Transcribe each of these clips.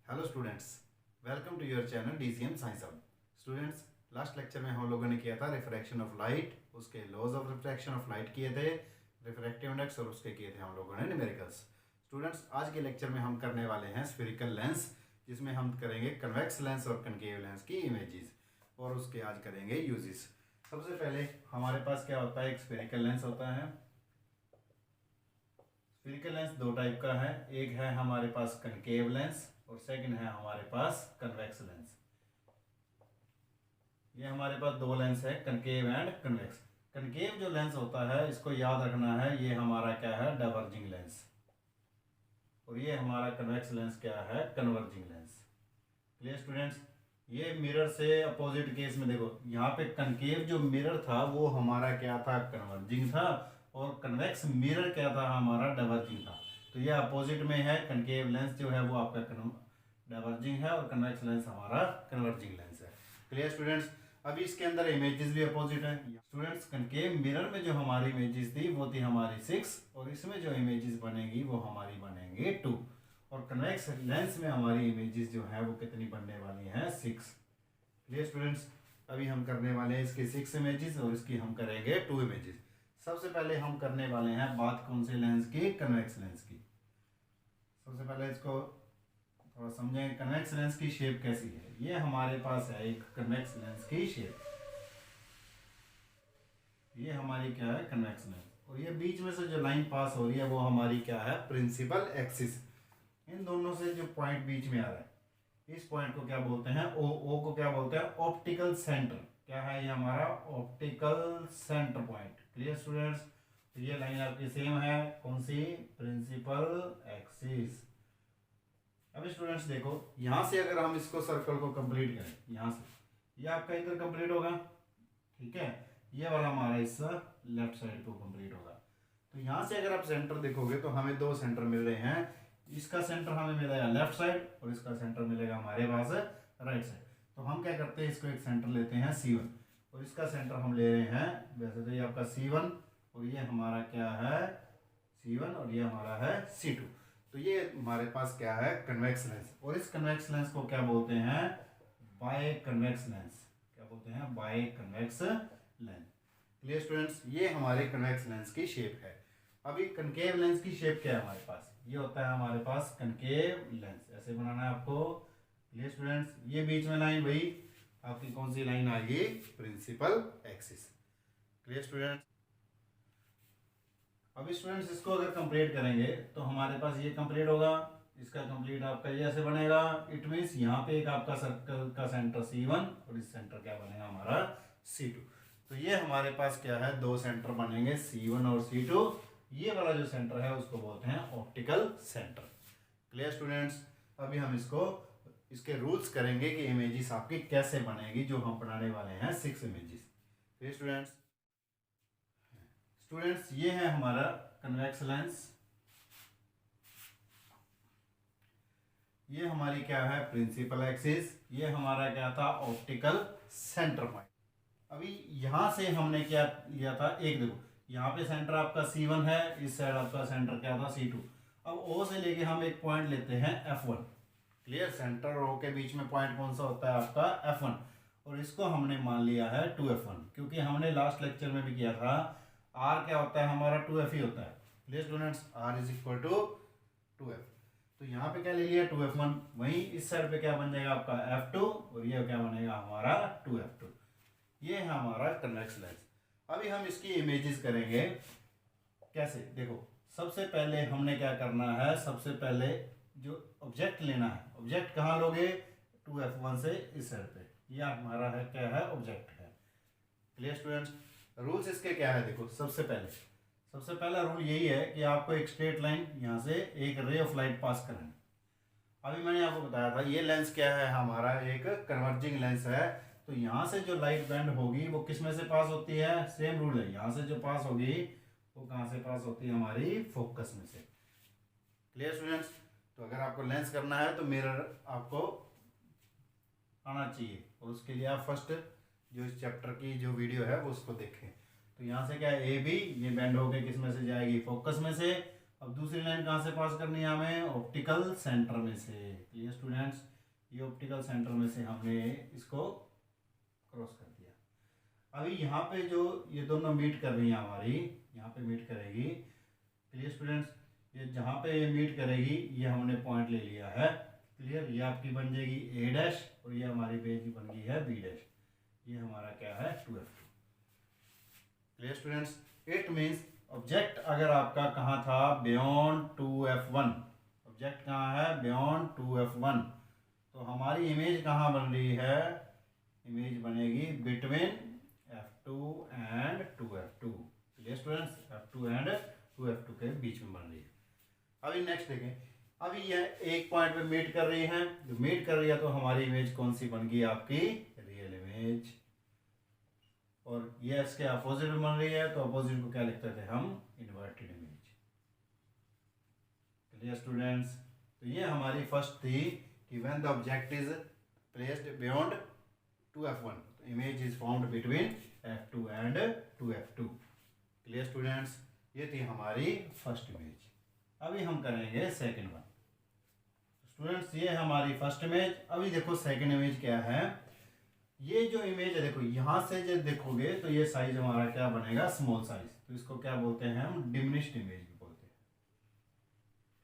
Hello students, welcome to your channel DCM science hub. Students, last lecture में हम लोगों ने किया था रिफ्रैक्शन ऑफ लाइट, उसके laws of refraction of light किए थे, रिफ्रैक्टिव इंडेक्स, और उसके किए थे हम लोगों ने न्यूमेरिकल्स। स्टूडेंट्स, आज के लेक्चर में हम करने वाले हैं स्फेरिकल लेंस, जिसमें हम करेंगे कन्वेक्स लेंस और कनकेव लेंस की इमेजेस, और उसके आज करेंगे यूजेस। सबसे पहले हमारे पास क्या होता है, एक स्फेरिकल लेंस होता है। स्फेरिकल लेंस दो टाइप का है, एक है हमारे पास कनकेव लेंस और सेकंड है हमारे पास कन्वेक्स लेंस। ये हमारे पास दो लेंस है, कनकेव एंड कन्वेक्स। कनकेव जो लेंस होता है, इसको याद रखना है, ये हमारा क्या है, डाइवर्जिंग लेंस, और ये हमारा कन्वेक्स लेंस क्या है, कन्वर्जिंग लेंस। Clear students? ये मिरर से अपोजिट केस में देखो, यहाँ पे कनकेव जो मिरर था वो हमारा क्या था, कन्वर्जिंग था, और कन्वेक्स मिरर क्या था, हमारा डाइवर्जिंग था। तो ये अपोजिट में है, कनकेव लेंस जो है वो आपका डाइवर्जिंग है और कन्वेक्स लेंस हमारा कन्वर्जिंग लेंस है। Clear students? अभी इसके अंदर इमेजेस भी अपोजिट है। स्टूडेंट्स, कनकेव मिरर में जो हमारी इमेजेस थी वो थी हमारी 6, और इसमें जो इमेजेस बनेगी वो हमारी बनेंगे 2, और कन्वेक्स लेंस में हमारी इमेजेस जो है वो कितनी बनने वाली हैं, 6। Clear students? अभी हम करने वाले हैं इसके 6 इमेजेस और इसकी हम करेंगे 2 इमेजेस। सबसे पहले हम करने वाले हैं बात कौन से लेंस की, कन्वेक्स लेंस की। सबसे पहले इसको थोड़ा समझें, कन्वेक्स लेंस की शेप कैसी है। ये हमारे पास है एक कन्वेक्स लेंस की शेप, ये हमारी क्या है, कन्वेक्स लेंस, और ये बीच में से जो लाइन पास हो रही है वो हमारी क्या है, प्रिंसिपल एक्सिस। इन दोनों से जो पॉइंट बीच में आ रहा है, इस पॉइंट को क्या बोलते हैं, ओ को क्या बोलते हैं, ऑप्टिकल सेंटर। क्या है ये हमारा optical centre point. Clear students? तो ये लाइन आपकी सेम है, कौन सी, प्रिंसिपल एक्सिस। अब स्टूडेंट्स देखो, यहां से अगर हम इसको सर्कल को कंप्लीट करें, यहां से ये आपका इधर कंप्लीट होगा, ठीक है, ये वाला हमारा हिस्सा लेफ्ट साइड को कंप्लीट होगा। तो यहां से अगर आप सेंटर देखोगे तो हमें दो सेंटर मिल रहे हैं, इसका सेंटर हमें मिलेगा लेफ्ट साइड और इसका सेंटर मिलेगा हमारे पास राइट साइड। तो हम क्या करते हैं, इसको एक सेंटर लेते हैं C1, और इसका सेंटर हम ले रहे हैं, वैसे तो ये आपका C1 और ये हमारा क्या है, C1 और ये हमारा है C2। तो ये हमारे पास क्या है, कन्वेक्स लेंस, और इस कन्वेक्स लेंस को क्या बोलते हैं, बाय कन्वेक्स लेंस। क्या बोलते हैं, biconvex lens. Clear students? ये हमारे कन्वेक्स लेंस की शेप है। अभी कनकेव लेंस की शेप क्या है हमारे पास, ये होता है हमारे पास कनकेव लेंस, ऐसे बनाना है आपको। Clear students? ये बीच में लाइन भाई आपकी कौन सी लाइन आ गई, प्रिंसिपल एक्सिस। Clear students? अब स्टूडेंट्स इसको अगर कंप्लीट करेंगे तो हमारे पास ये कंप्लीट होगा, इसका कंप्लीट आपका ये ऐसे बनेगा। इट मीन्स यहाँ पे एक आपका सर्कल का सेंटर C1 और इस सेंटर क्या बनेगा हमारा, C2। तो ये हमारे पास क्या है, दो सेंटर बनेंगे C1 और C2। ये वाला जो सेंटर है उसको बोलते हैं ऑप्टिकल सेंटर। Clear students? अभी हम इसको इसके रूल्स करेंगे कि इमेजेस आपकी कैसे बनेगी, जो हम बनाने वाले हैं 6 इमेजेस। Clear students? स्टूडेंट्स, ये है हमारा कन्वेक्स लेंस, ये हमारी क्या है, प्रिंसिपल एक्सिस, ये हमारा क्या था, ऑप्टिकल सेंटर पॉइंट। अभी यहां से हमने क्या लिया था, एक देखो यहाँ पे सेंटर आपका C1 है, इस साइड आपका सेंटर क्या था, C2। अब O से लेके हम एक पॉइंट लेते हैं F1। क्लियर? सेंटर और O के बीच में पॉइंट कौन सा होता है, आपका F1, और इसको हमने मान लिया है 2F1, क्योंकि हमने लास्ट लेक्चर में भी किया था, R क्या होता है हमारा, 2F ही होता है। Clear students? R is equal to 2F। तो यहाँ पे क्या ले लिया, 2F1, वहीं इस साइड पे क्या बन जाएगा आपका F2, और ये क्या बनेगा हमारा 2F2। ये है हमारा कन्वेक्स लेंस। अभी हम इसकी इमेजेस करेंगे कैसे, देखो सबसे पहले हमने क्या करना है, सबसे पहले जो ऑब्जेक्ट लेना है, ऑब्जेक्ट कहाँ लोगे, 2F1 से इस साइड पे, ये हमारा है क्या है, ऑब्जेक्ट है। Clear students? रूल्स इसके क्या है, देखो सबसे पहला रूल यही है कि आपको एक स्ट्रेट लाइन यहाँ से एक रे ऑफ लाइट पास करना है। अभी मैंने आपको बताया था ये लेंस क्या है, हमारा एक कन्वर्जिंग लेंस है। तो यहाँ से जो लाइट बेंड होगी वो किस में से पास होती है, सेम रूल है, यहाँ से जो पास होगी वो कहाँ से पास होती है, हमारी फोकस में से। Clear students? तो अगर आपको लेंस करना है तो मिरर आपको आना चाहिए, और उसके लिए आप फर्स्ट जो इस चैप्टर की जो वीडियो है वो उसको देखें। तो यहाँ से क्या है, AB ये बेंड होके किस में से जाएगी, फोकस में से, अब दूसरी लाइन कहाँ से पास करनी है हमें, ऑप्टिकल सेंटर में से। क्लियर स्टूडेंट्स, ये ऑप्टिकल सेंटर में से हमने इसको क्रॉस कर दिया। अभी यहाँ पे जो ये दोनों मीट कर रही हैं हमारी, यहाँ पे मीट करेगी। क्लियर स्टूडेंट्स, ये जहाँ पे ये मीट करेगी ये हमने पॉइंट ले लिया है। क्लियर, ये आपकी बन जाएगी ए डैश और ये हमारी बेस की बन गई है बी डैश। ये हमारा क्या है 2f2। Clear students, it means object अगर आपका कहाँ था, बियॉन्ड 2f1, ऑब्जेक्ट कहाँ है, बियॉन्ड 2f1, तो हमारी इमेज कहाँ बन रही है, इमेज बनेगी between f2 and 2f2। Clear students, f2 and 2f2 के बीच में बन रही है। अभी नेक्स्ट देखें, अभी यह एक पॉइंट पे मीट कर रही है, जो मीट कर रही है तो हमारी इमेज कौन सी बन गई, आपकी रियल इमेज। और ये इसके अपोजिट में बन रही है तो अपोजिट को क्या लिखते थे हम, इन्वर्टेड इमेज। क्लियर स्टूडेंट्स, तो ये हमारी फर्स्ट थी कि when the object is placed beyond 2f1 image is found between f2 and 2f2। Clear students, ये थी हमारी फर्स्ट इमेज। अभी हम करेंगे सेकंड वन। स्टूडेंट्स, ये हमारी फर्स्ट इमेज। अभी देखो सेकंड इमेज क्या है, ये जो इमेज है देखो यहाँ से जब देखोगे तो ये साइज हमारा क्या बनेगा, स्मॉल साइज, तो इसको क्या बोलते हैं हम, डिमिनिश्ड इमेज भी बोलते हैं।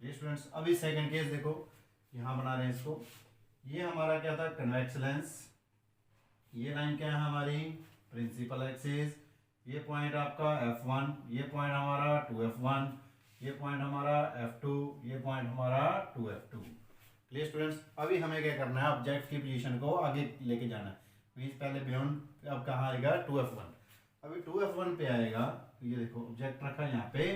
ये स्टूडेंट्स, अभी सेकंड केस देखो, यहाँ बना रहे हैं इसको, ये हमारा क्या था, कन्वेक्स लेंस, ये लाइन क्या है हमारी, प्रिंसिपल एक्सिस, ये पॉइंट आपका f1, ये पॉइंट हमारा 2f1, ये पॉइंट हमारा f2, ये पॉइंट हमारा 2f2। क्लियर स्टूडेंट्स, अभी हमें क्या करना है, ऑब्जेक्ट की पोजीशन को आगे लेके जाना है। मीन्स पहले बियॉन्ड अब कहाँ आएगा, 2f1। अभी 2f1 पे आएगा तो ये देखो ऑब्जेक्ट रखा है यहाँ पे,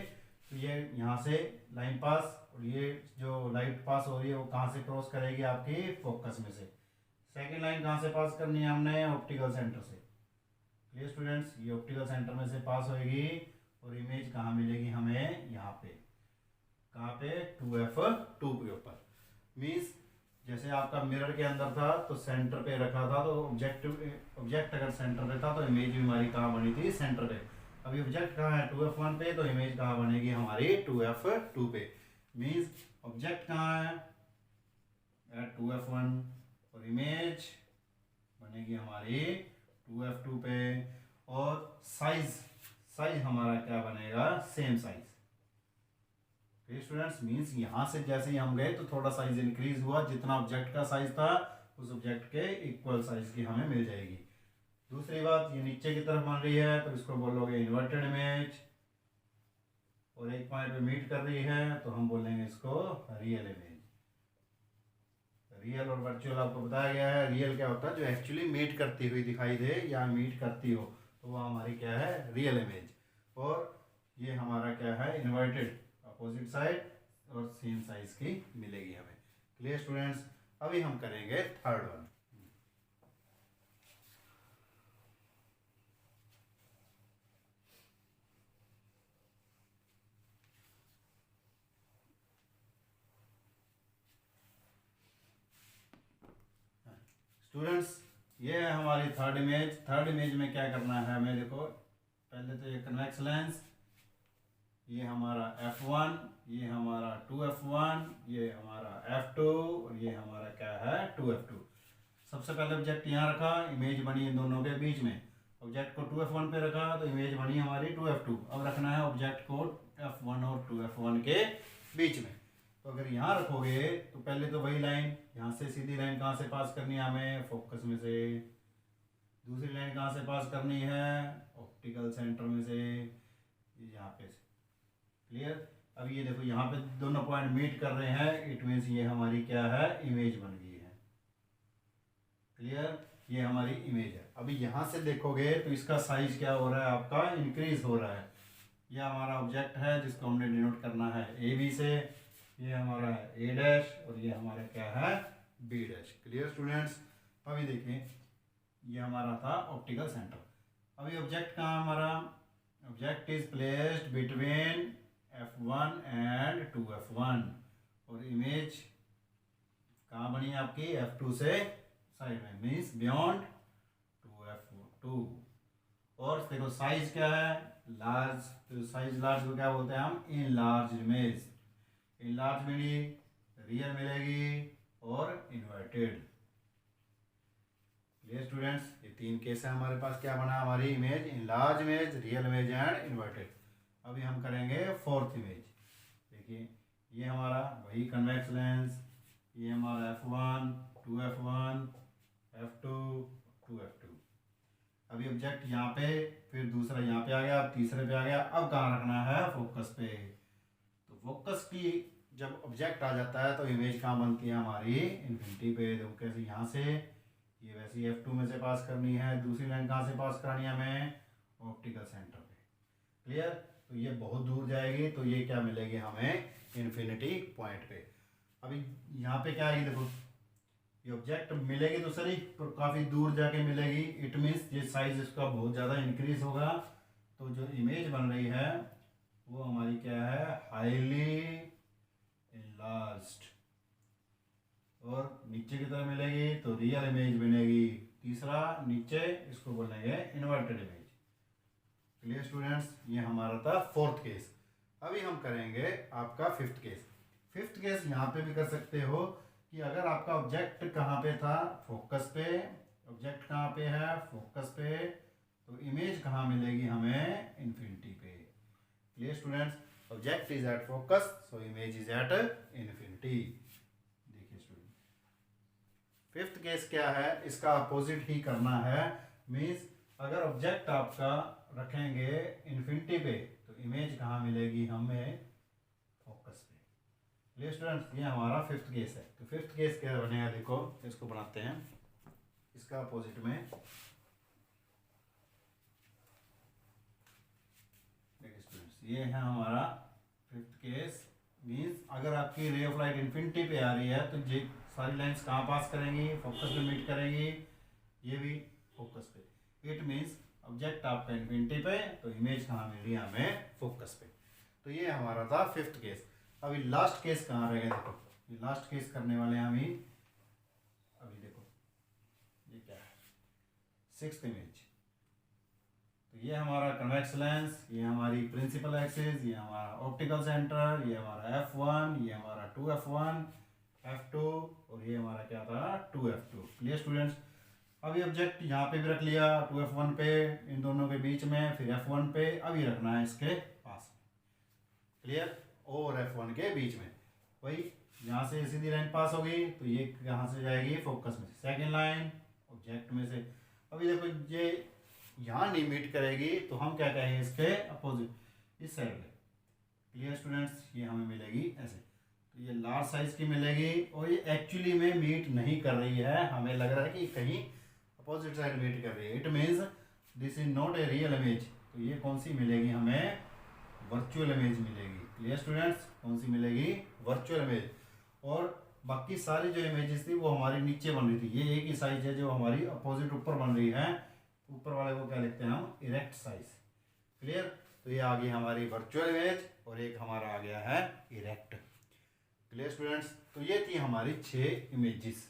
तो ये यहाँ से लाइन पास, और ये जो लाइट पास हो रही है वो कहाँ से क्रॉस करेगी, आपकी फोकस में से। सेकेंड लाइन कहाँ से पास करनी है हमने, ऑप्टिकल सेंटर से। क्लियर स्टूडेंट्स, ये ऑप्टिकल सेंटर में से पास होएगी और इमेज कहाँ मिलेगी हमें, यहाँ पे, कहाँ पे, 2f2 के ऊपर। मीन्स जैसे आपका मिरर के अंदर था तो सेंटर पे रखा था, तो ऑब्जेक्ट अगर सेंटर पे था तो इमेज भी हमारी कहाँ बनी थी, सेंटर पे। अभी ऑब्जेक्ट कहाँ है, 2f1 पे, तो इमेज कहाँ बनेगी हमारी 2f2 पे। मीन्स ऑब्जेक्ट कहाँ है, एट 2f1, और इमेज बनेगी हमारी 2f2 पे, और साइज हमारा क्या बनेगा, सेम साइज। स्टूडेंट्स, मीन्स यहाँ से जैसे ही हम गए तो थोड़ा साइज इंक्रीज हुआ, जितना ऑब्जेक्ट का साइज था उस ऑब्जेक्ट के इक्वल साइज की हमें मिल जाएगी। दूसरी बात, ये नीचे की तरफ बन रही है तो इसको बोलोगे इन्वर्टेड इमेज, और एक पॉइंट पे मीट कर रही है तो हम बोलेंगे इसको रियल इमेज। रियल और वर्चुअल आपको बताया गया है। रियल क्या होता है, जो एक्चुअली मीट करती हुई दिखाई दे या मीट करती हो, तो वो हमारी क्या है, रियल इमेज। और ये हमारा क्या है, इन्वर्टेड, अपोजिट साइड और सेम साइज की मिलेगी हमें। क्लियर स्टूडेंट्स, अभी हम करेंगे थर्ड वन। स्टूडेंट्स, ये है हमारी थर्ड इमेज। थर्ड इमेज में क्या करना है हमें, देखो पहले तो ये कन्वेक्स लेंस, ये हमारा f1, ये हमारा 2f1, ये हमारा f2, और ये हमारा क्या है 2f2। सबसे पहले ऑब्जेक्ट यहाँ रखा, इमेज बनी इन दोनों के बीच में। ऑब्जेक्ट को 2f1 पे रखा तो इमेज बनी हमारी 2f2। अब रखना है ऑब्जेक्ट को f1 और 2f1 के बीच में। तो अगर यहाँ रखोगे तो पहले तो वही लाइन, यहाँ से सीधी लाइन कहाँ से पास करनी है हमें, फोकस में से। दूसरी लाइन कहाँ से पास करनी है, ऑप्टिकल सेंटर में से, यहाँ पे से। क्लियर, अब ये देखो यहाँ पे दोनों पॉइंट मीट कर रहे हैं, इट मीन्स ये हमारी क्या है, इमेज बन गई है। क्लियर, ये हमारी इमेज है। अभी यहाँ से देखोगे तो इसका साइज क्या हो रहा है, आपका इंक्रीज हो रहा है। ये हमारा ऑब्जेक्ट है जिसको हमने डिनोट करना है ए बी से, ये हमारा है ए डैश और ये हमारा क्या है बी डैश। क्लियर स्टूडेंट्स, अभी देखें ये हमारा था ऑप्टिकल सेंटर। अभी ऑब्जेक्ट कहाँ हमारा, object is placed between f1 and 2f1, और इमेज कहाँ बनी है आपकी, f2 से साइड में, मीन्स बियॉन्ड 2f2। और देखो साइज क्या है, लार्ज, तो साइज लार्ज को क्या बोलते हैं हम, इन लार्ज इमेज। इनलार्ज मिली, रियल मिलेगी और इन्वर्टेड। क्लियर स्टूडेंट्स, ये 3 केस है हमारे पास। क्या बना हमारी image? Enlarge image, real image and inverted. अभी हम करेंगे 4th इमेज। देखिए ये हमारा वही कन्वेक्स लेंस, ये हमारा f1, 2f1, f2, 2f2। अभी ऑब्जेक्ट यहाँ पे, फिर दूसरा यहाँ पे आ गया, अब तीसरे पे आ गया। अब कहाँ रखना है? फोकस पे। तो फोकस की जब ऑब्जेक्ट आ जाता है तो इमेज कहाँ बनती है हमारी? इन्फिनिटी पे। देखो कैसे, यहाँ से ये वैसे ही f2 में से पास करनी है, दूसरी लाइन कहाँ से पास करानी है हमें? ऑप्टिकल सेंटर पे। क्लियर? तो ये बहुत दूर जाएगी, तो ये क्या मिलेगी हमें? इन्फिनिटी पॉइंट पे। अभी यहाँ पे क्या आएगी? देखो ये ऑब्जेक्ट मिलेगी तो सही, पर काफ़ी दूर जाके मिलेगी। इट मीन्स ये साइज इसका बहुत ज़्यादा इंक्रीज होगा। तो जो इमेज बन रही है वो हमारी क्या है? Highly enlarged. और नीचे की तरफ मिलेगी तो रियल इमेज बनेगी। तीसरा नीचे, इसको बोलेंगे इन्वर्टेड इमेज। क्लियर स्टूडेंट्स, ये हमारा था 4th केस। अभी हम करेंगे आपका 5th केस। 5th केस यहाँ पे भी कर सकते हो कि अगर आपका ऑब्जेक्ट कहाँ पे था? फोकस पे। ऑब्जेक्ट कहाँ पे है? फोकस पे। तो इमेज कहाँ मिलेगी हमें? इन्फिनिटी पे। Clear students, object is at focus, so image is at infinity. देखिए स्टूडेंट, 5th केस क्या है? इसका अपोजिट ही करना है। मीन्स अगर ऑब्जेक्ट आपका रखेंगे इन्फिनिटी पे तो इमेज कहाँ मिलेगी हमें? फोकस पे। क्लियर स्टूडेंट्स, ये हमारा 5th केस है। तो 5th केस क्या बनेगा? देखो इसको बनाते हैं इसका अपोजिट में। देखिए स्टूडेंट्स, ये है हमारा 5th केस। मीन्स अगर आपकी रे ऑफ लाइट इन्फिनिटी पे आ रही है तो ये सारी लाइंस कहाँ पास करेंगी? फोकस पे मीट करेंगी। ये भी फोकस पे। इट मीन्स ऑब्जेक्ट आपका इन्फिनिटी पे, तो इमेज कहाँ मिल रही है हमें? फोकस पे। तो ये हमारा था 5th केस। अभी लास्ट केस कहाँ रहेगा? देखो ये लास्ट केस करने वाले हैं अभी। अभी देखो ये क्या है? 6th image. तो ये हमारा कन्वेक्स लेंस, ये हमारी प्रिंसिपल एक्सिस, ये हमारा ऑप्टिकल सेंटर, ये हमारा f1, ये हमारा 2f1, f2 और ये हमारा क्या था? 2f2। क्लियर स्टूडेंट्स, अभी ऑब्जेक्ट यहाँ पे भी रख लिया 2f1 पे, इन दोनों के बीच में, फिर f1 पे। अभी रखना है इसके पास में। क्लियर? और f1 के बीच में। वही यहाँ से सीधी लाइन पास होगी तो ये कहाँ से जाएगी? फोकस में से। सेकेंड लाइन ऑब्जेक्ट में से। अभी देखो ये यहाँ नहीं मीट करेगी तो हम क्या कहेंगे? इसके अपोजिट, इस साइड पे। क्लियर स्टूडेंट्स, ये हमें मिलेगी ऐसे। तो ये लार्ज साइज की मिलेगी और ये एक्चुअली में मीट नहीं कर रही है। हमें लग रहा है कि कहीं अपोजिट साइड मीट कर रही है। It means this is not a real image. तो ये कौन सी मिलेगी हमें? वर्चुअल इमेज मिलेगी। क्लियर स्टूडेंट्स, कौन सी मिलेगी? Virtual image. और बाकी सारी जो इमेजेस थी वो हमारी नीचे बन रही थी। ये एक ही साइज है जो हमारी अपोजिट ऊपर बन रही है। ऊपर वाले को क्या लिखते हैं हम? Erect size. क्लियर? तो ये आ गई हमारी वर्चुअल इमेज और एक हमारा आ गया है इरेक्ट। क्लियर स्टूडेंट्स, तो ये थी हमारी 6 इमेजेस।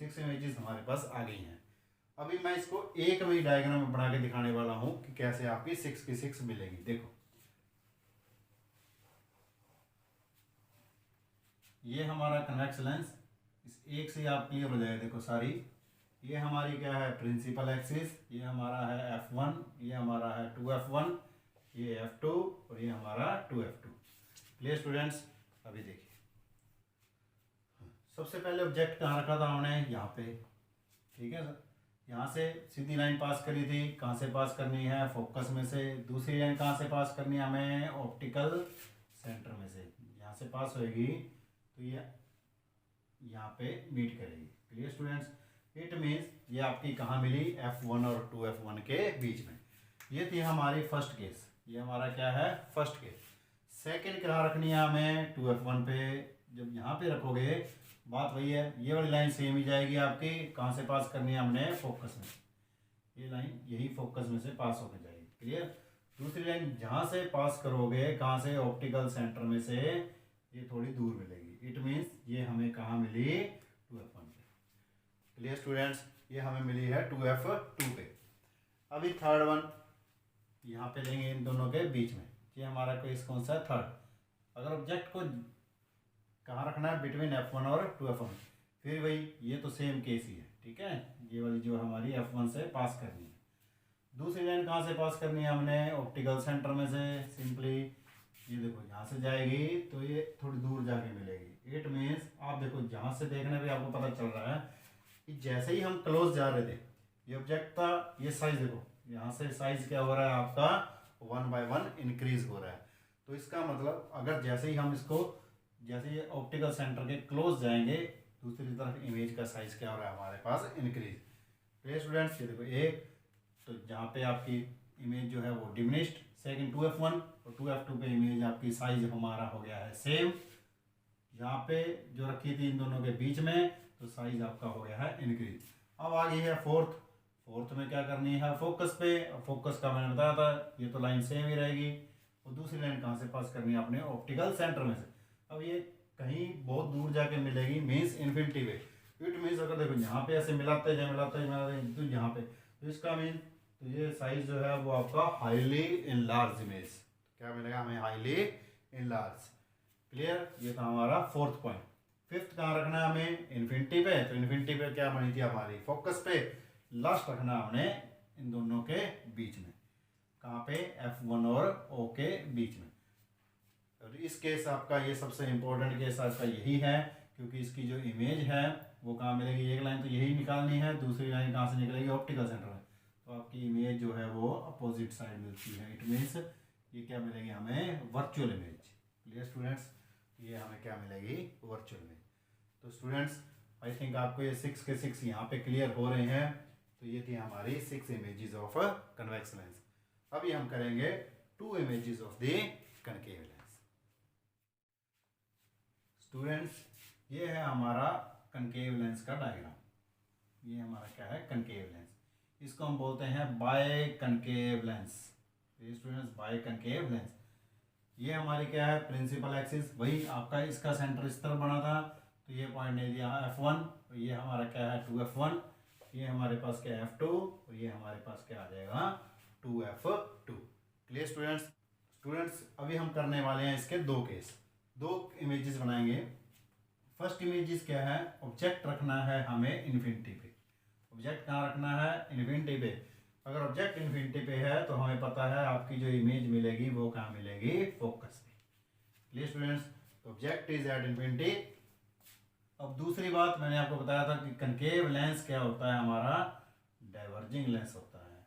6 इमेजेस हमारे पास आ गई हैं। अभी मैं इसको एक में डायग्राम में बना के दिखाने वाला हूं कि कैसे आपकी 6 की 6 मिलेगी। देखो ये हमारा कन्वेक्स लेंस, इस एक से आप क्लियर हो जाएगा। देखो सारी, ये हमारी क्या है? Principal axis. ये हमारा है f1, ये हमारा है 2f1, ये f2 और ये हमारा 2f2। क्लियर स्टूडेंट्स, अभी देखिए सबसे पहले ऑब्जेक्ट कहाँ रखा था हमने? यहाँ पे। ठीक है सर, यहाँ से सीधी लाइन पास करी थी। कहाँ से पास करनी है? फोकस में से। दूसरी लाइन कहाँ से पास करनी है हमें? ऑप्टिकल सेंटर में से। यहाँ से पास होएगी तो ये यहाँ पे मीट करेगी। क्लियर स्टूडेंट्स, इट मीन्स ये आपकी कहाँ मिली? f1 और 2f1 के बीच में। ये थी हमारी फर्स्ट केस। ये हमारा क्या है? First case. सेकेंड कहाँ रखनी है हमें? 2f1 पे। जब यहाँ पे रखोगे बात वही है, ये वाली लाइन सेम ही जाएगी आपकी। कहाँ से पास करनी है हमने? फोकस में। ये लाइन यही फोकस में से पास होकर जाएगी। क्लियर? दूसरी लाइन जहाँ से पास करोगे, कहाँ से? ऑप्टिकल सेंटर में से, ये थोड़ी दूर मिलेगी। इट मीन्स ये हमें कहाँ मिली? 2f1 पे। क्लियर स्टूडेंट्स, ये हमें मिली है 2f2 पे। अभी थर्ड वन यहाँ पे लेंगे इन दोनों के बीच में। ये हमारा केस कौन सा है? थर्ड। अगर ऑब्जेक्ट को कहाँ रखना है, बिटवीन F1 और 2F1। फिर वही ये तो सेम केस ही है, ठीक है। ये वाली जो हमारी F1 से पास करनी है। दूसरी लाइन कहाँ से पास करनी है हमने, ऑप्टिकल सेंटर में से। सिंपली ये देखो यहाँ से जाएगी तो ये थोड़ी दूर जाके मिलेगी। इट मीन्स आप देखो जहाँ से देखने पे आपको पता चल रहा है कि जैसे ही हम क्लोज जा रहे थे, ये ऑब्जेक्ट था, ये साइज देखो यहाँ से साइज क्या हो रहा है आपका 1 by 1 इंक्रीज हो रहा है। तो इसका मतलब अगर जैसे ही हम इसको, जैसे ये ऑप्टिकल सेंटर के क्लोज जाएंगे, दूसरी तरफ इमेज का साइज क्या हो रहा है हमारे पास, इंक्रीज। तो स्टूडेंट्स ये देखो एक, तो जहाँ पे आपकी इमेज जो है वो डिमिनिश्ड, सेकंड 2F1 और 2F2 पे इमेज आपकी साइज हमारा हो गया है सेम। यहाँ पे जो रखी थी इन दोनों के बीच में, तो साइज आपका हो गया है इंक्रीज। अब आगे है फोर्थ में क्या करनी है, फोकस पे। फोकस का मैंने बताया था ये तो लाइन सेम ही रहेगी। और दूसरी लाइन कहाँ से पास करनी है आपने, ऑप्टिकल सेंटर में से। अब ये कहीं बहुत दूर जाके मिलेगी, मीन्स इन्फिनिटी पे। इट मीन्स अगर देखो यहाँ पे ऐसे मिलाते तो यहाँ पे, तो इसका मीन तो ये साइज जो है वो आपका हाईली इनलार्ज इमेज, क्या मिलेगा हमें, हाईली इनलार्ज। क्लियर, ये था हमारा फोर्थ पॉइंट। फिफ्थ कहाँ रखना है हमें, इन्फिनिटी पे। तो इन्फिनिटी पे क्या बनी थी हमारी, फोकस पे। लास्ट रखना हमने इन दोनों के बीच में, कहाँ पे, F1 और O के बीच में। और इस केस आपका ये सबसे इंपॉर्टेंट केस आपका यही है, क्योंकि इसकी जो इमेज है वो कहाँ मिलेगी, एक लाइन तो यही निकालनी है, दूसरी लाइन कहाँ से निकलेगी, ऑप्टिकल सेंटर में। तो आपकी इमेज जो है वो अपोजिट साइड मिलती है। इट मीन्स ये क्या मिलेगी हमें, वर्चुअल इमेज। क्लियर स्टूडेंट्स, ये हमें क्या मिलेगी, वर्चुअल इमेज। तो स्टूडेंट्स आई थिंक आपको ये 6 के 6 यहाँ पे क्लियर हो रहे हैं। तो ये थी हमारी 6 इमेजेस ऑफ कन्वेक्स लेंस। अभी हम करेंगे 2 images of the concave lens. Students ये है हमारा कनकेव लेंस का डायग्राम। ये हमारा क्या है, कनकेव लेंस। इसको हम बोलते हैं biconcave lens. Students biconcave lens, ये हमारी क्या है, प्रिंसिपल एक्सिस। वही आपका इसका सेंटर इस तरफ बना था, तो ये पॉइंट ने दिया F1, और ये हमारा क्या है 2F1, ये हमारे पास क्या है F2, और ये हमारे पास क्या आ जाएगा 2F2। क्लियर स्टूडेंट्स अभी हम करने वाले हैं इसके दो इमेजेस बनाएंगे। फर्स्ट इमेजेस क्या है, ऑब्जेक्ट रखना है हमें इन्फिनिटी पे। ऑब्जेक्ट कहाँ रखना है, इन्फिनिटी पे। अगर ऑब्जेक्ट इन्फिनिटी पे है तो हमें पता है आपकी जो इमेज मिलेगी वो कहाँ मिलेगी, फोकस पे। Clear students, object is at infinity. अब दूसरी बात मैंने आपको बताया था कि कनकेव लेंस क्या होता है हमारा, डाइवर्जिंग लेंस होता है।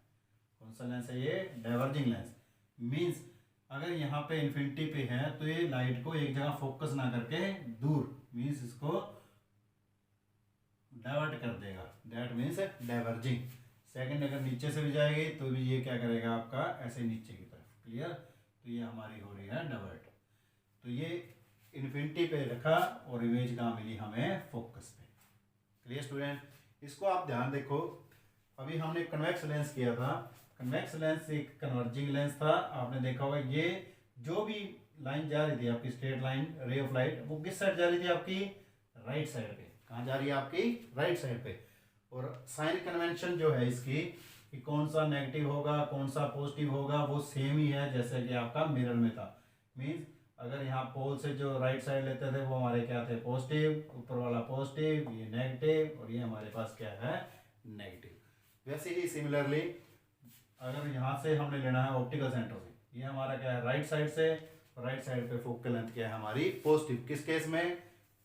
कौन सा लेंस है ये, डाइवर्जिंग लेंस। मीन्स अगर यहाँ पे इन्फिनिटी पे है तो ये लाइट को एक जगह फोकस ना करके दूर, मीन्स इसको डाइवर्ट कर देगा। That means diverging. सेकंड अगर नीचे से भी जाएगी तो भी ये क्या करेगा आपका, ऐसे नीचे की तरफ। क्लियर, तो ये हमारी हो रही है डाइवर्ट। तो ये इन्फिनिटी पे रखा और इमेज कहाँ मिली हमें, फोकस पे। क्लियर स्टूडेंट, इसको आप ध्यान देखो। अभी हमने कन्वेक्स लेंस किया था। कन्वेक्स लेंस एक कन्वर्जिंग लेंस था। आपने देखा होगा ये जो भी लाइन जा रही थी आपकी straight line, ray of light, वो किस साइड जा रही थी आपकी, राइट साइड पे। कहाँ जा रही है आपकी, राइट साइड पे। और साइन कन्वेंशन जो है इसकी कि कौन सा नेगेटिव होगा कौन सा पॉजिटिव होगा वो सेम ही है जैसे कि आपका मिरर में था। मीन्स अगर यहाँ पोल से जो राइट साइड लेते थे वो हमारे क्या थे, पॉजिटिव, ऊपर वाला पॉजिटिव, ये नेगेटिव, और ये हमारे पास क्या है, नेगेटिव। वैसे ही सिमिलरली अगर यहाँ से हमने लेना है ऑप्टिकल सेंटर से, ये हमारा क्या है राइट साइड से, राइट साइड पे फोकल लेंथ क्या है हमारी, पॉजिटिव। किस केस में,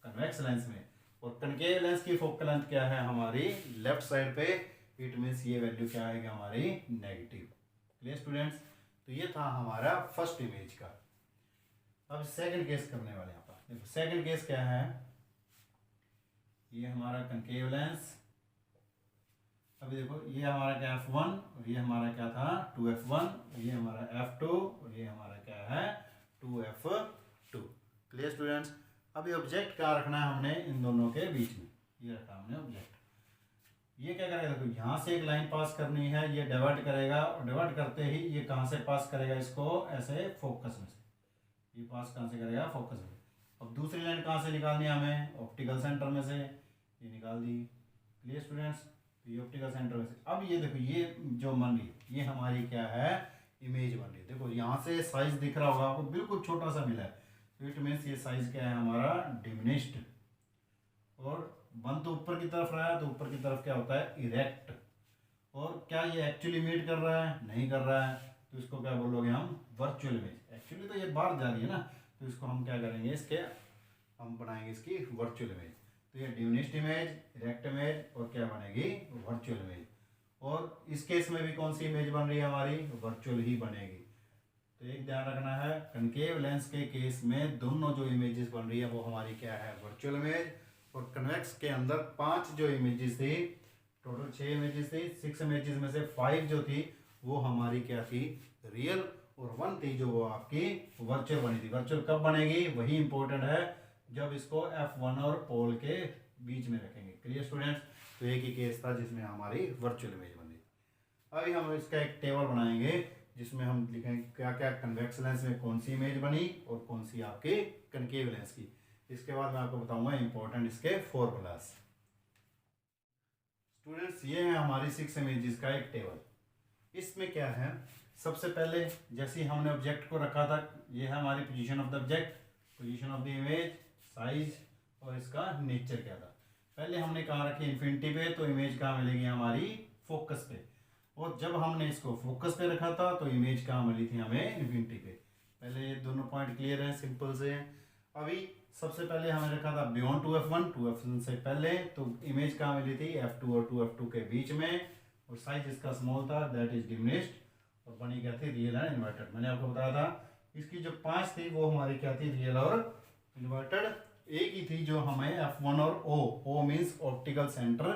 कन्वेक्स लेंस में। और कनकेव लेंस की फोकल लेंथ क्या है हमारी, लेफ्ट साइड पे। इट मीन्स ये वैल्यू क्या आएगी हमारी, नेगेटिव। क्लियर स्टूडेंट्स, तो ये था हमारा फर्स्ट इमेज का। अब सेकंड केस करने वाले यहाँ पर देखो। सेकंड केस क्या है, ये हमारा कनकेव लेंस। अभी देखो ये हमारा क्या F1 और ये हमारा क्या था 2F1, ये हमारा F2 और ये हमारा क्या है 2F2। क्लियर स्टूडेंट्स, अभी ऑब्जेक्ट क्या रखना है हमने इन दोनों के बीच में, ये रखा हमने ऑब्जेक्ट। ये क्या करेगा, देखो यहाँ से एक लाइन पास करनी है, ये डाइवर्ट करेगा, और डाइवर्ट करते ही ये कहाँ से पास करेगा इसको, ऐसे फोकस में से। ये पास कहाँ से करेगा, फोकस में। अब दूसरी लाइन कहाँ से निकालनी है हमें, ऑप्टिकल सेंटर में से, ये निकाल दी। क्लियर स्टूडेंट्स, ये ऑप्टिकल सेंटर में से। अब ये देखो ये जो बन रही ये हमारी क्या है, इमेज बन रही है। देखो यहाँ से साइज दिख रहा होगा आपको, बिल्कुल छोटा सा मिला है। तो इट मीन्स ये साइज क्या है हमारा डिमिनिश्ड। और 1 तो ऊपर की तरफ रहा है, तो ऊपर की तरफ क्या होता है इरेक्ट। और क्या ये एक्चुअली मीट कर रहा है? नहीं कर रहा है, तो इसको क्या बोलोगे हम वर्चुअल इमेज। एक्चुअली तो ये बाहर जा रही है ना, तो इसको हम क्या करेंगे, इसके हम बनाएंगे इसकी वर्चुअल इमेज। तो ये डिमिनिश्ड इमेज, इरेक्ट इमेज और क्या बनेगी वर्चुअल इमेज। और इस केस में भी कौन सी इमेज बन रही है हमारी, वर्चुअल ही बनेगी। तो एक ध्यान रखना है, कनकेव लेंस के केस में दोनों जो इमेजेस बन रही है वो हमारी क्या है वर्चुअल इमेज। और कन्वेक्स के अंदर 5 जो इमेजेस थी, टोटल 6 इमेजेस थी, 6 इमेजेस में से 5 जो थी वो हमारी क्या थी रियल, और 1 थी जो वो आपकी वर्चुअल बनी थी। वर्चुअल कब बनेगी वही इंपॉर्टेंट है, जब इसको F1 और पोल के बीच में रखेंगे। Clear students? तो एक ही केस था जिसमें हमारी वर्चुअल इमेज बनी। अभी हम इसका एक टेबल बनाएंगे जिसमें हम लिखेंगे क्या क्या कन्वेक्स लेंस में कौन सी इमेज बनी और कौन सी आपके कनकेव लेंस की। इसके बाद मैं आपको बताऊंगा इंपॉर्टेंट इसके फॉर्मूलास। स्टूडेंट्स ये है हमारी 6 इमेजेस का एक टेबल। इसमें क्या है, सबसे पहले जैसे हमने ऑब्जेक्ट को रखा था, ये है हमारी position of the object, position of the image, size और इसका नेचर क्या था। पहले हमने कहाँ रखी इन्फिनिटी पे, तो इमेज कहाँ मिलेगी हमारी फोकस पे। और जब हमने इसको फोकस पे रखा था तो इमेज कहाँ मिली थी हमें इन्फिनिटी पे। पहले ये दोनों पॉइंट क्लियर है, सिंपल से। अभी सबसे पहले हमने रखा था बियॉन्ड 2f1, 2f1 से पहले, तो इमेज कहाँ मिली थी f2 और 2f2 के बीच में, और साइज इसका स्मॉल था, दैट इज डिमिनिश्ड, और बनी क्या थी रियल एंड इन्वर्टेड। मैंने आपको बताया था इसकी जो 5 थी वो हमारी क्या थी रियल और इन्वर्टेड। एक ही थी जो हमें F1 और O मीन्स ऑप्टिकल सेंटर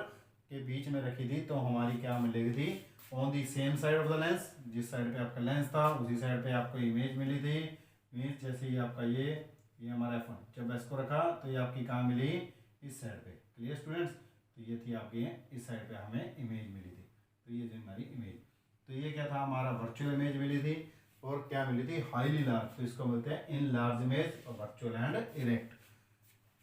के बीच में रखी थी, तो हमारी क्या मिलेगी थी on the same side of the lens. जिस साइड पे आपका लेंस था उसी साइड पे आपको इमेज मिली थी। मीन्स जैसे ही आपका ये हमारा F1, जब इसको रखा तो ये आपकी कहाँ मिली इस साइड पे। Clear students? तो ये थी आपकी इस साइड पे हमें इमेज मिली थी, तो ये थी हमारी इमेज। तो ये क्या था हमारा वर्चुअल इमेज मिली थी। और क्या मिली थी हाईली लार्ज, तो इसको बोलते हैं इन लार्ज इमेज और वर्चुअल एंड इरेक्ट।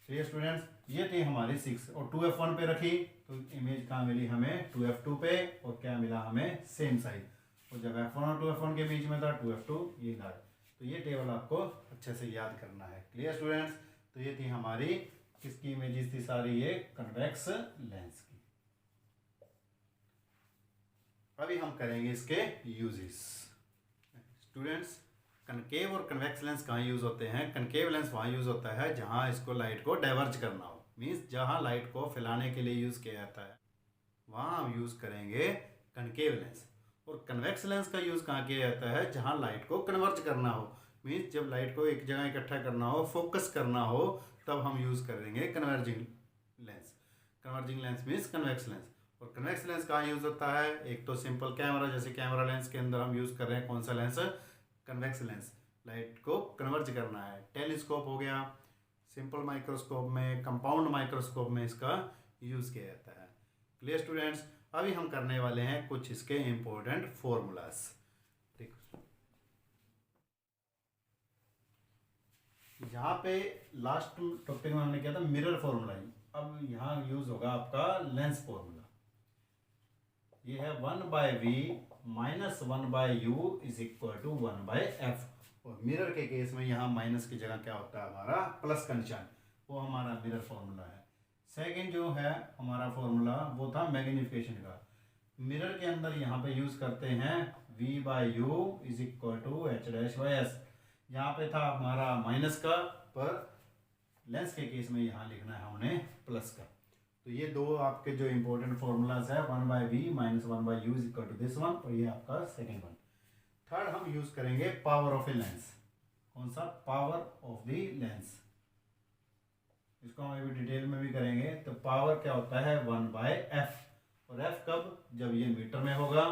तो स्टूडेंट्स ये थी हमारी 6, और 2f1 पे रखी तो इमेज कहाँ मिली हमें 2f2 पे, और क्या मिला हमें सेम साइज। और जब f1 और 2f1 के बीच में था 2f2 ये लार्ज। तो ये टेबल आपको अच्छे से याद करना है। Clear students? तो ये थी हमारी किसकी इमेजेस थी सारी, ये कन्वेक्स लेंस की। अभी हम करेंगे इसके यूजेस। स्टूडेंट्स कनकेव और कन्वेक्स लेंस कहाँ यूज होते हैं? कनकेव लेंस वहाँ यूज होता है जहाँ इसको लाइट को डाइवर्ज करना हो, मीन्स जहाँ लाइट को फैलाने के लिए यूज किया जाता है वहाँ हम यूज करेंगे कनकेव लेंस। और कन्वेक्स लेंस का यूज कहाँ किया जाता है? जहाँ लाइट को कन्वर्ज करना हो, मीन्स जब लाइट को एक जगह इकट्ठा करना हो, फोकस करना हो, तब हम यूज करेंगे converging lens. Converging lens means convex lens. और कन्वेक्स लेंस कहाँ यूज होता है? एक तो सिंपल कैमरा, जैसे कैमरा लेंस के अंदर हम यूज कर रहे हैं कौन सा लेंस, कन्वेक्स लेंस, लाइट को कन्वर्ज करना है। टेलीस्कोप हो गया, सिंपल माइक्रोस्कोप में, कंपाउंड माइक्रोस्कोप में इसका यूज किया जाता है। Clear students? अभी हम करने वाले हैं कुछ इसके इंपॉर्टेंट फॉर्मूलास। ठीक, यहाँ पे लास्ट टॉपिक में हमने किया था मिरर फॉर्मूला, अब यहाँ यूज होगा आपका लेंस फॉर्मूला। ये है 1/v minus 1/u is equal to 1/f। और मिरर के केस में यहाँ माइनस की जगह क्या होता है हमारा प्लस का निशान, वो हमारा मिरर फॉर्मूला है। सेकंड जो है हमारा फॉर्मूला वो था मैग्नीफिकेशन का। मिरर के अंदर यहाँ पे यूज करते हैं v/u is equal to h'/s। यहाँ पे था हमारा माइनस का, पर लेंस के केस में यहाँ लिखना है हमने प्लस का। तो ये दो आपके जो इंपॉर्टेंट फॉर्मूलाज है 1/v minus 1/u is equal to this one, और ये आपका सेकंड वन। थर्ड हम यूज करेंगे पावर ऑफ ए लेंस। कौन सा? Power of the lens. इसको हम अभी डिटेल में भी करेंगे। तो पावर क्या होता है 1/f, और f कब? जब ये मीटर में होगा,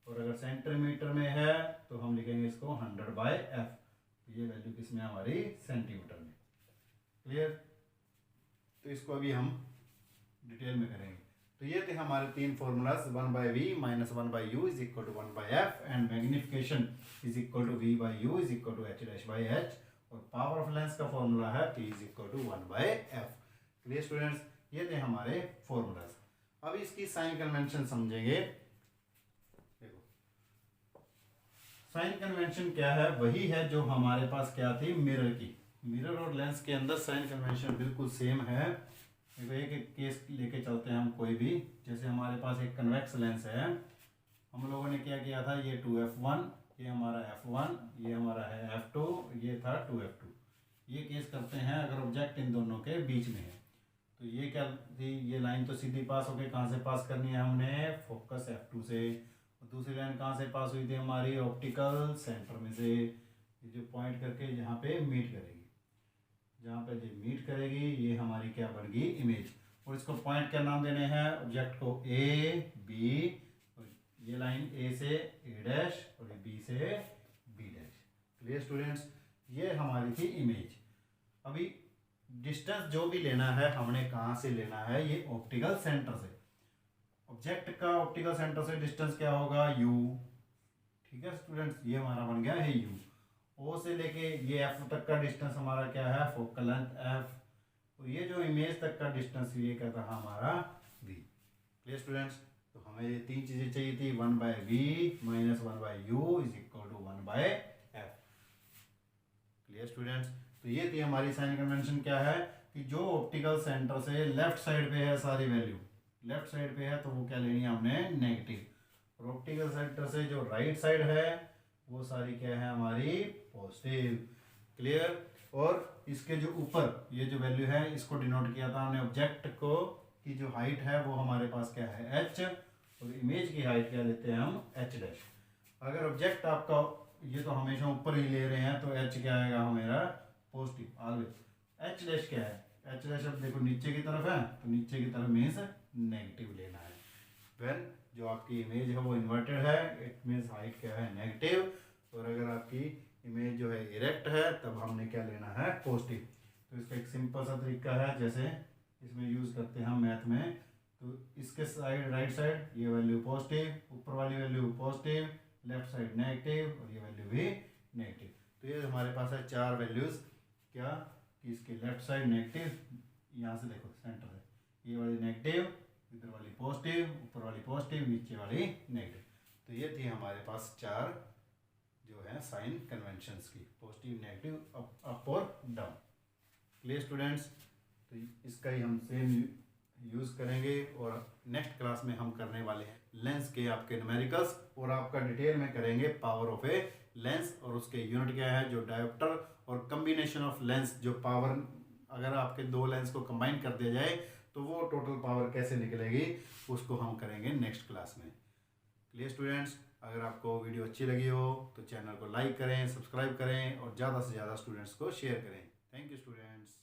और अगर सेंटीमीटर में है तो हम लिखेंगे इसको 100/f। तो ये वैल्यू किसमें हमारी सेंटीमीटर में। क्लियर? तो इसको अभी हम डिटेल में करेंगे। तो ये थे हमारे 3 formulas, 1/v minus 1/u is equal to 1/f, and magnification is equal to v/u is equal to h'/h, और पावर ऑफ लेंस का फॉर्मूला है p is equal to 1/f। Clear students? ये थे हमारे फॉर्मूलाज। अब इसकी साइन कन्वेंशन समझेंगे। देखो साइन कन्वेंशन क्या है, वही है जो हमारे पास क्या थी मिरर की। मिरर और लेंस के अंदर साइन कन्वेंशन बिल्कुल सेम है। देखो एक एक केस लेके चलते हैं हम कोई भी। जैसे हमारे पास एक कन्वेक्स लेंस है, हम लोगों ने क्या किया था, ये 2f1, ये हमारा f1, ये हमारा है f2, ये था 2f2। ये केस करते हैं अगर ऑब्जेक्ट इन दोनों के बीच में है। तो ये क्या थी, ये लाइन तो सीधी पास होके कहाँ से पास करनी है हमने, फोकस f2 से। और दूसरी लाइन कहाँ से पास हुई थी हमारी, ऑप्टिकल सेंटर में से। ये जो पॉइंट करके यहाँ पे मीट करेगी, जहाँ पे ये मीट करेगी ये हमारी क्या बन गई, इमेज। और इसको पॉइंट क्या नाम देने हैं, ऑब्जेक्ट को ए बी, ये लाइन ए से ए डैश और ये बी से बी डैश। क्लियर स्टूडेंट्स, ये हमारी थी इमेज। अभी डिस्टेंस जो भी लेना है हमने कहाँ से लेना है, ये ऑप्टिकल सेंटर से। ऑब्जेक्ट का ऑप्टिकल सेंटर से डिस्टेंस क्या होगा, यू। ठीक है स्टूडेंट्स, ये हमारा बन गया है यू। ओ से लेके ये एफ तक का डिस्टेंस हमारा क्या है, फोकल लेंथ एफ। और ये जो इमेज तक का डिस्टेंस ये क्या था हमारा वी। क्लियर स्टूडेंट्स, तो हमें ये तीन चीजें चाहिए थी, 1/v minus 1/u is equal to 1/f। Clear students, तो ये थी हमारी साइन कन्वेंशन। क्या है कि जो ऑप्टिकल सेंटर से लेफ्ट साइड पे है सारी वैल्यू, लेफ्ट साइड पे है तो वो क्या लेनी है हमने, नेगेटिव। और ऑप्टिकल सेंटर से जो राइट साइड है वो सारी क्या है हमारी, पॉजिटिव। क्लियर। और इसके जो ऊपर ये जो वैल्यू है इसको डिनोट किया था हमने ऑब्जेक्ट को की जो हाइट है वो हमारे पास क्या है, h। और इमेज की हाइट क्या लेते हैं हम, h डैश। अगर ऑब्जेक्ट आपका ये तो हमेशा ऊपर ही ले रहे हैं तो h क्या आएगा हमारा, पॉजिटिव ऑलवेज। h डैश क्या है, h डैश अब देखो नीचे की तरफ है तो नीचे की तरफ मीन्स नेगेटिव लेना है। वेन जो आपकी इमेज है वो इन्वर्टेड है, इट मीन्स हाइट क्या है, नेगेटिव। और अगर आपकी इमेज जो है इरेक्ट है तब हमने क्या लेना है, पॉजिटिव। तो इसका एक सिंपल सा तरीका है, जैसे इसमें यूज़ करते हैं हम मैथ में। तो इसके साइड राइट साइड ये वैल्यू पॉजिटिव, ऊपर वाली value positive, left side negative और ये वैल्यू भी नेगेटिव। तो ये हमारे पास है चार वैल्यूज़, क्या कि इसके लेफ्ट साइड नेगेटिव, यहाँ से देखो सेंटर है, ये वाली नेगेटिव, इधर वाली पॉजिटिव, ऊपर वाली पॉजिटिव, नीचे वाली नेगेटिव। तो ये थी हमारे पास चार जो है साइन कन्वेंशंस की, पॉजिटिव नेगेटिव अप और डाउन। क्लियर स्टूडेंट्स, तो इसका ही हम सेम यूज़ करेंगे और नेक्स्ट क्लास में हम करने वाले हैं लेंस के आपके न्यूमेरिकल्स, और आपका डिटेल में करेंगे पावर ऑफ ए लेंस और उसके यूनिट क्या है, जो डायोप्टर, और कम्बिनेशन ऑफ लेंस, जो पावर अगर आपके दो लेंस को कंबाइन कर दिया जाए तो वो टोटल पावर कैसे निकलेगी, उसको हम करेंगे नेक्स्ट क्लास में। क्लियर स्टूडेंट्स, अगर आपको वीडियो अच्छी लगी हो तो चैनल को लाइक करें, सब्सक्राइब करें और ज़्यादा से ज़्यादा स्टूडेंट्स को शेयर करें। Thank you students.